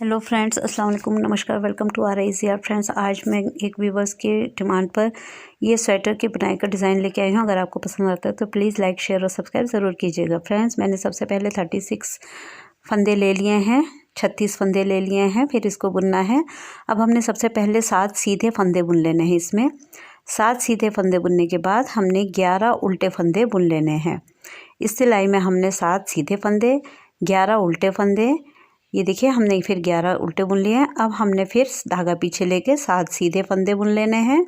Hello friends, अस्सलाम वालेकुम, नमस्कार, welcome to R I C R. Friends, आज मैं एक व्यूवर्स के डिमांड पर ये स्वेटर की बुनाई का डिज़ाइन लेके आई हूँ। अगर आपको पसंद आता है तो प्लीज़ लाइक, शेयर और सब्सक्राइब ज़रूर कीजिएगा। फ्रेंड्स, मैंने सबसे पहले 36 फंदे ले लिए हैं, 36 फंदे ले लिए हैं, फिर इसको बुनना है। अब हमने सबसे पहले 7 सीधे फंदे बुन लेने हैं। इसमें 7 सीधे फंदे बुनने के बाद हमने 11 उल्टे फंदे बुन लेने हैं। इस सिलाई में हमने 7 सीधे फंदे, 11 उल्टे फंदे, ये देखिए हमने फिर 11 उल्टे बुन लिए हैं। अब हमने फिर धागा पीछे लेके 7 सीधे फंदे बुन लेने हैं।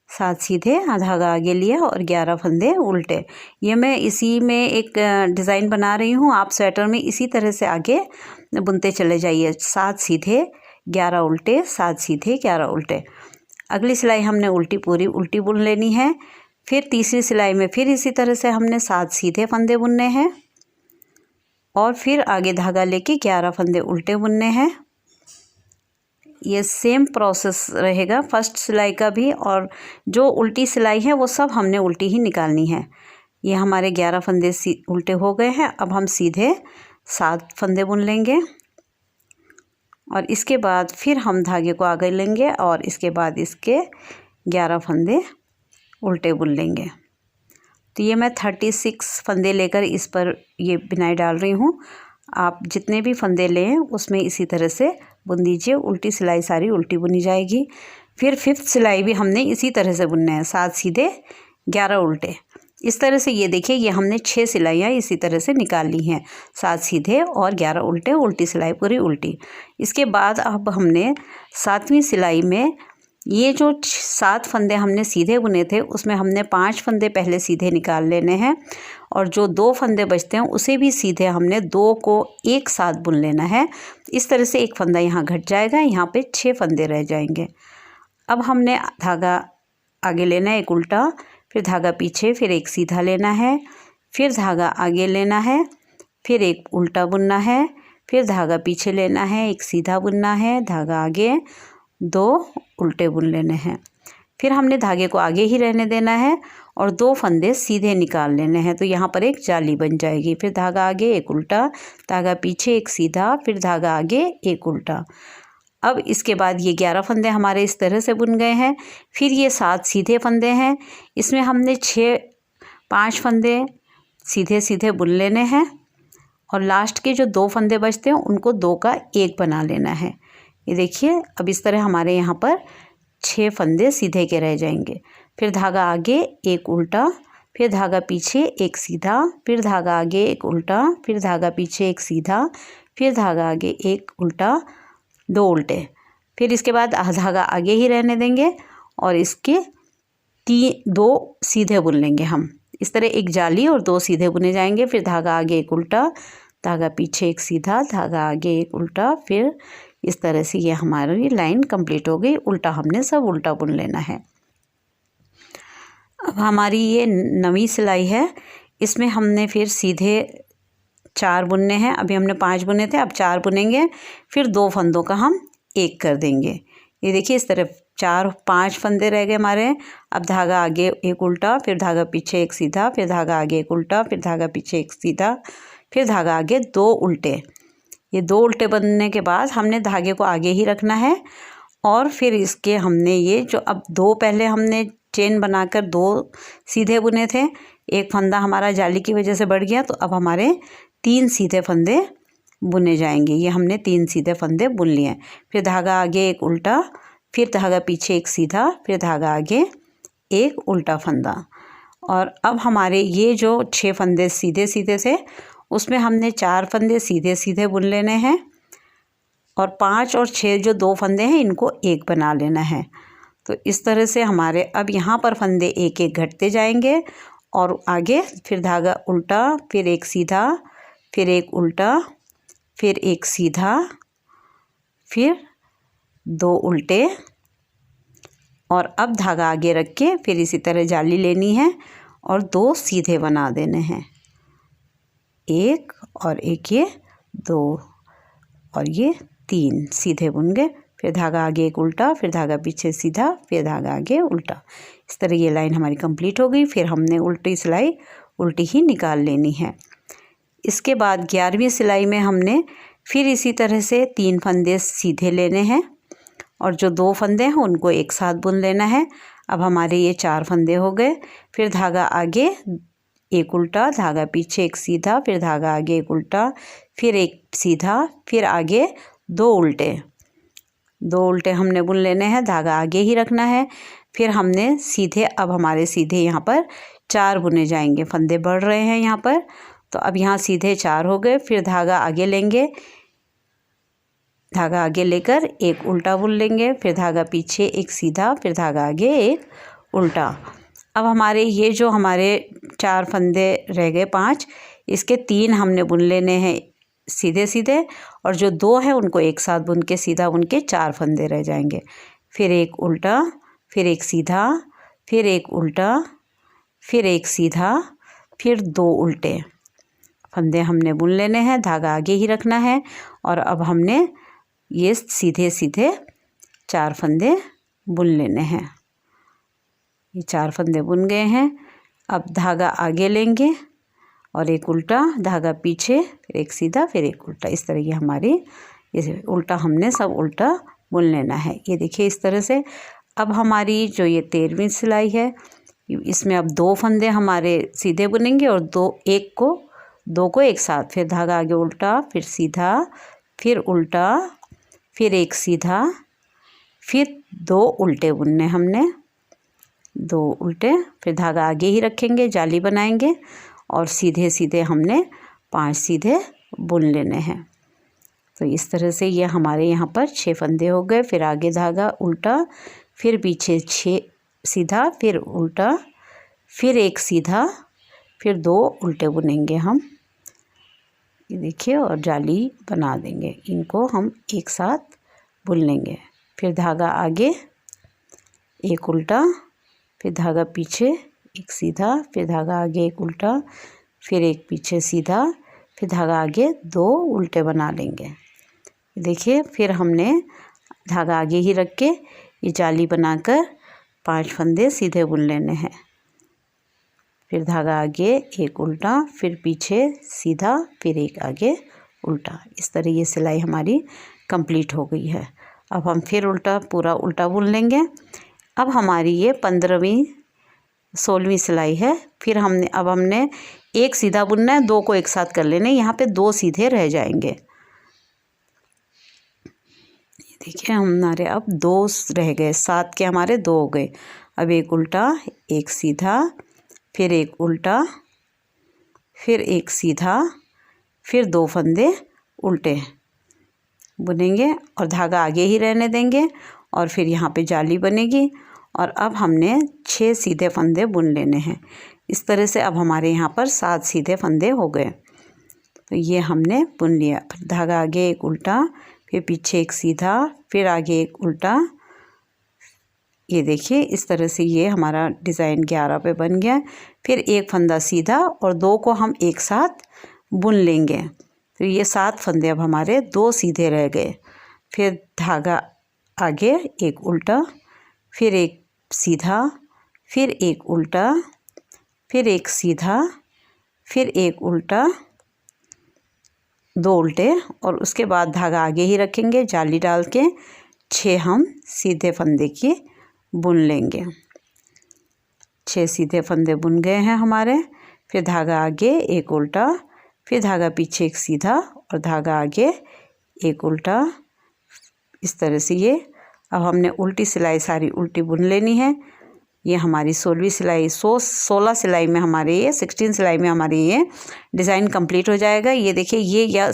7 सीधे, धागा आगे लिया और 11 फंदे उल्टे। ये मैं इसी में एक डिज़ाइन बना रही हूँ। आप स्वेटर में इसी तरह से आगे बुनते चले जाइए। 7 सीधे, 11 उल्टे, 7 सीधे, 11 उल्टे। अगली सिलाई हमने पूरी उल्टी बुन लेनी है। फिर तीसरी सिलाई में फिर इसी तरह से हमने 7 सीधे फंदे बुनने हैं और फिर आगे धागा लेके 11 फंदे उल्टे बुनने हैं। ये सेम प्रोसेस रहेगा फर्स्ट सिलाई का भी, और जो उल्टी सिलाई है वो सब हमने उल्टी ही निकालनी है। ये हमारे 11 फंदे उल्टे हो गए हैं। अब हम सीधे 7 फंदे बुन लेंगे और इसके बाद फिर हम धागे को आगे लेंगे और इसके बाद इसके 11 फंदे उल्टे बुन लेंगे। तो ये मैं 36 फंदे लेकर इस पर ये बिनाई डाल रही हूँ। आप जितने भी फंदे लें उसमें इसी तरह से बुन दीजिए। उल्टी सिलाई सारी उल्टी बुनी जाएगी। फिर 5th सिलाई भी हमने इसी तरह से बुनना है। 7 सीधे, 11 उल्टे। इस तरह से ये देखिए, ये हमने 6 सिलाइयाँ इसी तरह से निकाल ली हैं। 7 सीधे और 11 उल्टे, उल्टी सिलाई पूरी उल्टी। इसके बाद अब हमने 7वीं सिलाई में ये जो 7 फंदे हमने सीधे बुने थे उसमें हमने 5 फंदे पहले सीधे निकाल लेने हैं और जो 2 फंदे बचते हैं उसे भी सीधे हमने 2 को एक साथ बुन लेना है। इस तरह से एक फंदा यहाँ घट जाएगा, यहाँ पे 6 फंदे रह जाएंगे। अब हमने धागा आगे लेना है, एक उल्टा, फिर धागा पीछे, फिर एक सीधा लेना है, फिर धागा आगे लेना है, फिर एक उल्टा बुनना है, फिर धागा पीछे लेना है, एक सीधा बुनना है, धागा आगे, 2 उल्टे बुन लेने हैं। फिर हमने धागे को आगे ही रहने देना है और 2 फंदे सीधे निकाल लेने हैं। तो यहाँ पर एक जाली बन जाएगी। फिर धागा आगे, एक उल्टा, धागा पीछे, एक सीधा, फिर धागा आगे, एक उल्टा। अब इसके बाद ये 11 फंदे हमारे इस तरह से बुन गए हैं। फिर ये 7 सीधे फंदे हैं। इसमें हमने 5 फंदे सीधे सीधे बुन लेने हैं और लास्ट के जो 2 फंदे बचते हैं उनको 2 का 1 बना लेना है। ये देखिए, अब इस तरह हमारे यहाँ पर 6 फंदे सीधे के रह जाएंगे। फिर धागा आगे, एक उल्टा, फिर धागा पीछे, एक सीधा, फिर धागा आगे, एक उल्टा, फिर धागा पीछे, एक सीधा, फिर धागा आगे, एक उल्टा, 2 उल्टे। फिर इसके बाद धागा आगे ही रहने देंगे और इसके 2 सीधे बुन लेंगे हम। इस तरह एक जाली और 2 सीधे बुने जाएंगे। फिर धागा आगे, एक उल्टा, धागा पीछे, एक सीधा, धागा आगे, एक उल्टा। फिर इस तरह से ये हमारी लाइन कंप्लीट हो गई। उल्टा हमने सब उल्टा बुन लेना है। अब हमारी ये 9वीं सिलाई है। इसमें हमने फिर सीधे 4 बुनने हैं। अभी हमने 5 बुने थे, अब 4 बुनेंगे। फिर 2 फंदों का हम 1 कर देंगे। ये देखिए, इस तरफ 5 फंदे रह गए हमारे। अब धागा आगे, एक उल्टा, फिर धागा पीछे, एक सीधा, फिर धागा आगे, एक उल्टा, फिर धागा पीछे, एक सीधा, फिर धागा आगे, 2 उल्टे। ये 2 उल्टे बनने के बाद हमने धागे को आगे ही रखना है और फिर इसके हमने ये जो अब 2 पहले हमने चेन बनाकर 2 सीधे बुने थे, एक फंदा हमारा जाली की वजह से बढ़ गया, तो अब हमारे 3 सीधे फंदे बुने जाएंगे। ये हमने 3 सीधे फंदे बुन लिए। फिर धागा आगे, एक उल्टा, फिर धागा पीछे, एक सीधा, फिर धागा आगे, एक उल्टा फंदा। और अब हमारे ये जो 6 फंदे सीधे सीधे थे उसमें हमने 4 फंदे सीधे सीधे बुन लेने हैं और 5 और 6 जो 2 फंदे हैं इनको 1 बना लेना है। तो इस तरह से हमारे अब यहाँ पर फंदे एक एक घटते जाएंगे और आगे फिर धागा उल्टा, फिर एक सीधा, फिर एक उल्टा, फिर एक सीधा, फिर 2 उल्टे और अब धागा आगे रख के फिर इसी तरह जाली लेनी है और 2 सीधे बना देने हैं। 1 और एक, ये 2 और ये 3 सीधे बुन गए। फिर धागा आगे, एक उल्टा, फिर धागा पीछे सीधा, फिर धागा आगे उल्टा। इस तरह ये लाइन हमारी कंप्लीट हो गई। फिर हमने उल्टी सिलाई उल्टी ही निकाल लेनी है। इसके बाद 11वीं सिलाई में हमने फिर इसी तरह से 3 फंदे सीधे लेने हैं और जो 2 फंदे हैं उनको एक साथ बुन लेना है। अब हमारे ये 4 फंदे हो गए। फिर धागा आगे एक उल्टा, धागा पीछे एक सीधा, फिर धागा आगे एक उल्टा, फिर एक सीधा, फिर आगे 2 उल्टे। 2 उल्टे हमने बुन लेने हैं, धागा आगे ही रखना है। फिर हमने सीधे, अब हमारे सीधे यहाँ पर 4 बुने जाएंगे। फंदे बढ़ रहे हैं यहाँ पर, तो अब यहाँ सीधे 4 हो गए। फिर धागा आगे लेंगे, धागा आगे लेकर एक उल्टा बुन लेंगे, फिर धागा पीछे एक सीधा, फिर धागा आगे एक उल्टा। अब हमारे ये जो हमारे 4 फंदे रह गए 5, इसके 3 हमने बुन लेने हैं सीधे सीधे, और जो 2 हैं उनको एक साथ बुन के सीधा बुन के 4 फंदे रह जाएंगे। फिर एक उल्टा, फिर एक सीधा, फिर एक उल्टा, फिर एक सीधा, फिर 2 उल्टे। फंदे हमने बुन लेने हैं, धागा आगे ही रखना है। और अब हमने ये सीधे सीधे 4 फंदे बुन लेने हैं। ये 4 फंदे बुन गए हैं। अब धागा आगे लेंगे और एक उल्टा, धागा पीछे, फिर एक सीधा, फिर एक उल्टा। इस तरह ये हमारी ये उल्टा हमने सब उल्टा बुन लेना है। ये देखिए इस तरह से। अब हमारी जो ये 13वीं सिलाई है, इसमें अब 2 फंदे हमारे सीधे बुनेंगे और 2 को एक साथ। फिर धागा आगे उल्टा, फिर सीधा, फिर उल्टा, फिर एक सीधा, फिर 2 उल्टे बुनने हमने, 2 उल्टे। फिर धागा आगे ही रखेंगे, जाली बनाएंगे और सीधे सीधे हमने 5 सीधे बुन लेने हैं। तो इस तरह से ये हमारे यहाँ पर 6 फंदे हो गए। फिर आगे धागा उल्टा, फिर पीछे 6 सीधा, फिर उल्टा, फिर एक सीधा, फिर 2 उल्टे बुनेंगे हम। ये देखिए, और जाली बना देंगे। इनको हम एक साथ बुन लेंगे। फिर धागा आगे एक उल्टा, फिर धागा पीछे एक सीधा, फिर धागा आगे एक उल्टा, फिर एक पीछे सीधा, फिर धागा आगे 2 उल्टे बना लेंगे। देखिए, फिर हमने धागा आगे ही रख के ये जाली बनाकर 5 फंदे सीधे बुन लेने हैं। फिर धागा आगे एक उल्टा, फिर पीछे सीधा, फिर एक आगे उल्टा। इस तरह ये सिलाई हमारी कंप्लीट हो गई है। अब हम फिर उल्टा, पूरा उल्टा बुन लेंगे। अब हमारी ये 15वीं 16वीं सिलाई है। फिर हमने एक सीधा बुनना है, 2 को एक साथ कर लेने। यहाँ पे 2 सीधे रह जाएंगे। ये देखिए, हमारे अब 2 रह गए, 7 के हमारे 2 हो गए। अब एक उल्टा, एक सीधा, फिर एक उल्टा, फिर एक सीधा, फिर 2 फंदे उल्टे बुनेंगे और धागा आगे ही रहने देंगे। और फिर यहाँ पे जाली बनेगी। और अब हमने 6 सीधे फंदे बुन लेने हैं। इस तरह से अब हमारे यहाँ पर 7 सीधे फंदे हो गए। तो ये हमने बुन लिया। फिर धागा आगे एक उल्टा, फिर पीछे एक सीधा, फिर आगे एक उल्टा। ये देखिए, इस तरह से ये हमारा डिज़ाइन 11 पे बन गया। फिर एक फंदा सीधा और 2 को हम एक साथ बुन लेंगे। तो ये 7 फंदे अब हमारे 2 सीधे रह गए। फिर धागा आगे एक उल्टा, फिर एक सीधा, फिर एक उल्टा, फिर एक सीधा, फिर एक उल्टा, 2 उल्टे, और उसके बाद धागा आगे ही रखेंगे, जाली डाल के 6 हम सीधे फंदे की बुन लेंगे। 6 सीधे फंदे बुन गए हैं हमारे। फिर धागा आगे एक उल्टा, फिर धागा पीछे एक सीधा और धागा आगे एक उल्टा। इस तरह से ये अब हमने उल्टी सिलाई सारी उल्टी बुन लेनी है। ये हमारी 16वीं सिलाई 16 सिलाई में हमारे ये 16 सिलाई में हमारे ये डिज़ाइन कंप्लीट हो जाएगा। ये देखिए, ये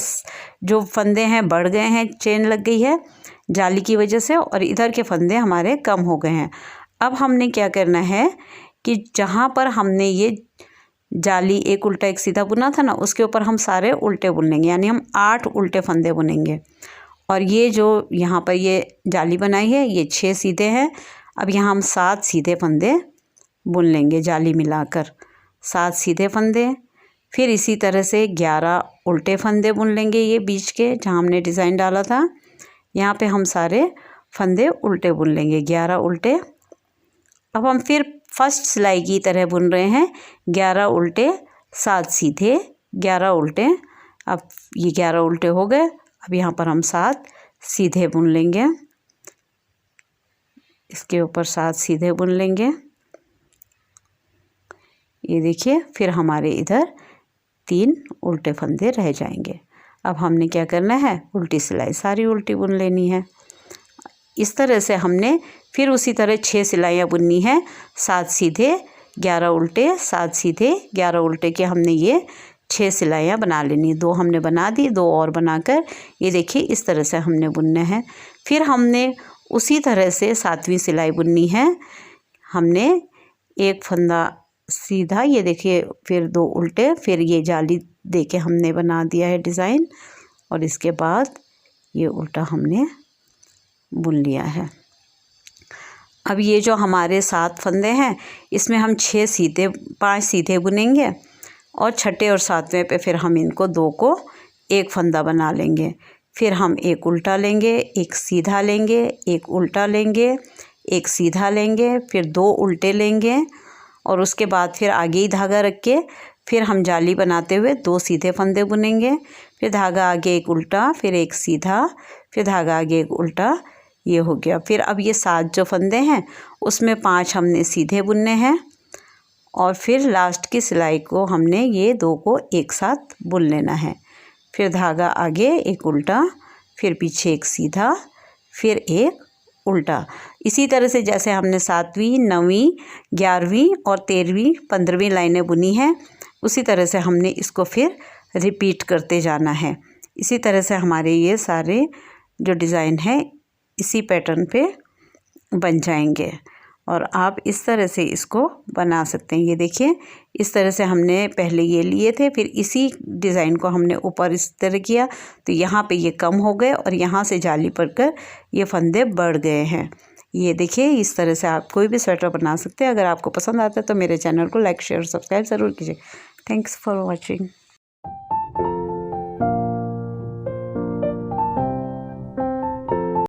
जो फंदे हैं बढ़ गए हैं, चेन लग गई है जाली की वजह से, और इधर के फंदे हमारे कम हो गए हैं। अब हमने क्या करना है कि जहाँ पर हमने ये जाली एक उल्टा एक सीधा बुना था ना, उसके ऊपर हम सारे उल्टे बुन लेंगे। यानी हम 8 उल्टे फंदे बुनेंगे। और ये जो यहाँ पर ये जाली बनाई है, ये 6 सीधे हैं। अब यहाँ हम 7 सीधे फंदे बुन लेंगे, जाली मिलाकर 7 सीधे फंदे। फिर इसी तरह से 11 उल्टे फंदे बुन लेंगे, ये बीच के जहाँ हमने डिज़ाइन डाला था, यहाँ पे हम सारे फंदे उल्टे बुन लेंगे, 11 उल्टे। अब हम फिर फर्स्ट सिलाई की तरह बुन रहे हैं, 11 उल्टे 7 सीधे, 11 उल्टे। अब ये 11 उल्टे हो गए। अब यहाँ पर हम 7 सीधे बुन लेंगे, इसके ऊपर 7 सीधे बुन लेंगे। ये देखिए, फिर हमारे इधर 3 उल्टे फंदे रह जाएंगे। अब हमने क्या करना है, उल्टी सिलाई सारी उल्टी बुन लेनी है। इस तरह से हमने फिर उसी तरह 6 सिलाइयाँ बुननी है, 7 सीधे 11 उल्टे, 7 सीधे 11 उल्टे के हमने ये 6 सिलाइयाँ बना लेनी। 2 हमने बना दी, 2 और बनाकर ये देखिए इस तरह से हमने बुनना है। फिर हमने उसी तरह से 7वीं सिलाई बुननी है। हमने एक फंदा सीधा, ये देखिए, फिर 2 उल्टे, फिर ये जाली देके हमने बना दिया है डिज़ाइन, और इसके बाद ये उल्टा हमने बुन लिया है। अब ये जो हमारे 7 फंदे हैं, इसमें हम 5 सीधे बुनेंगे, और छठे और 7वें पे फिर हम इनको 2 को एक फंदा बना लेंगे। फिर हम एक उल्टा लेंगे, एक सीधा लेंगे, एक उल्टा लेंगे, एक सीधा लेंगे, फिर 2 उल्टे लेंगे, और उसके बाद फिर आगे ही धागा रख के फिर हम जाली बनाते हुए 2 सीधे फंदे बुनेंगे। फिर धागा आगे एक उल्टा, फिर एक सीधा, फिर धागा आगे एक उल्टा, ये हो गया। फिर अब ये 7 जो फंदे हैं उसमें 5 हमने सीधे बुनने हैं, और फिर लास्ट की सिलाई को हमने ये 2 को एक साथ बुन लेना है। फिर धागा आगे एक उल्टा, फिर पीछे एक सीधा, फिर एक उल्टा। इसी तरह से जैसे हमने 7वीं, 9वीं, 11वीं और 13वीं, 15वीं लाइनें बुनी हैं, उसी तरह से हमने इसको फिर रिपीट करते जाना है। इसी तरह से हमारे ये सारे जो डिज़ाइन है इसी पैटर्न पे बन जाएंगे, और आप इस तरह से इसको बना सकते हैं। ये देखिए, इस तरह से हमने पहले ये लिए थे, फिर इसी डिज़ाइन को हमने ऊपर इस तरह किया, तो यहाँ पे ये कम हो गए और यहाँ से जाली पड़कर ये फंदे बढ़ गए हैं। ये देखिए, इस तरह से आप कोई भी स्वेटर बना सकते हैं। अगर आपको पसंद आता है तो मेरे चैनल को लाइक, शेयर, सब्सक्राइब ज़रूर कीजिए। Thanks for watching.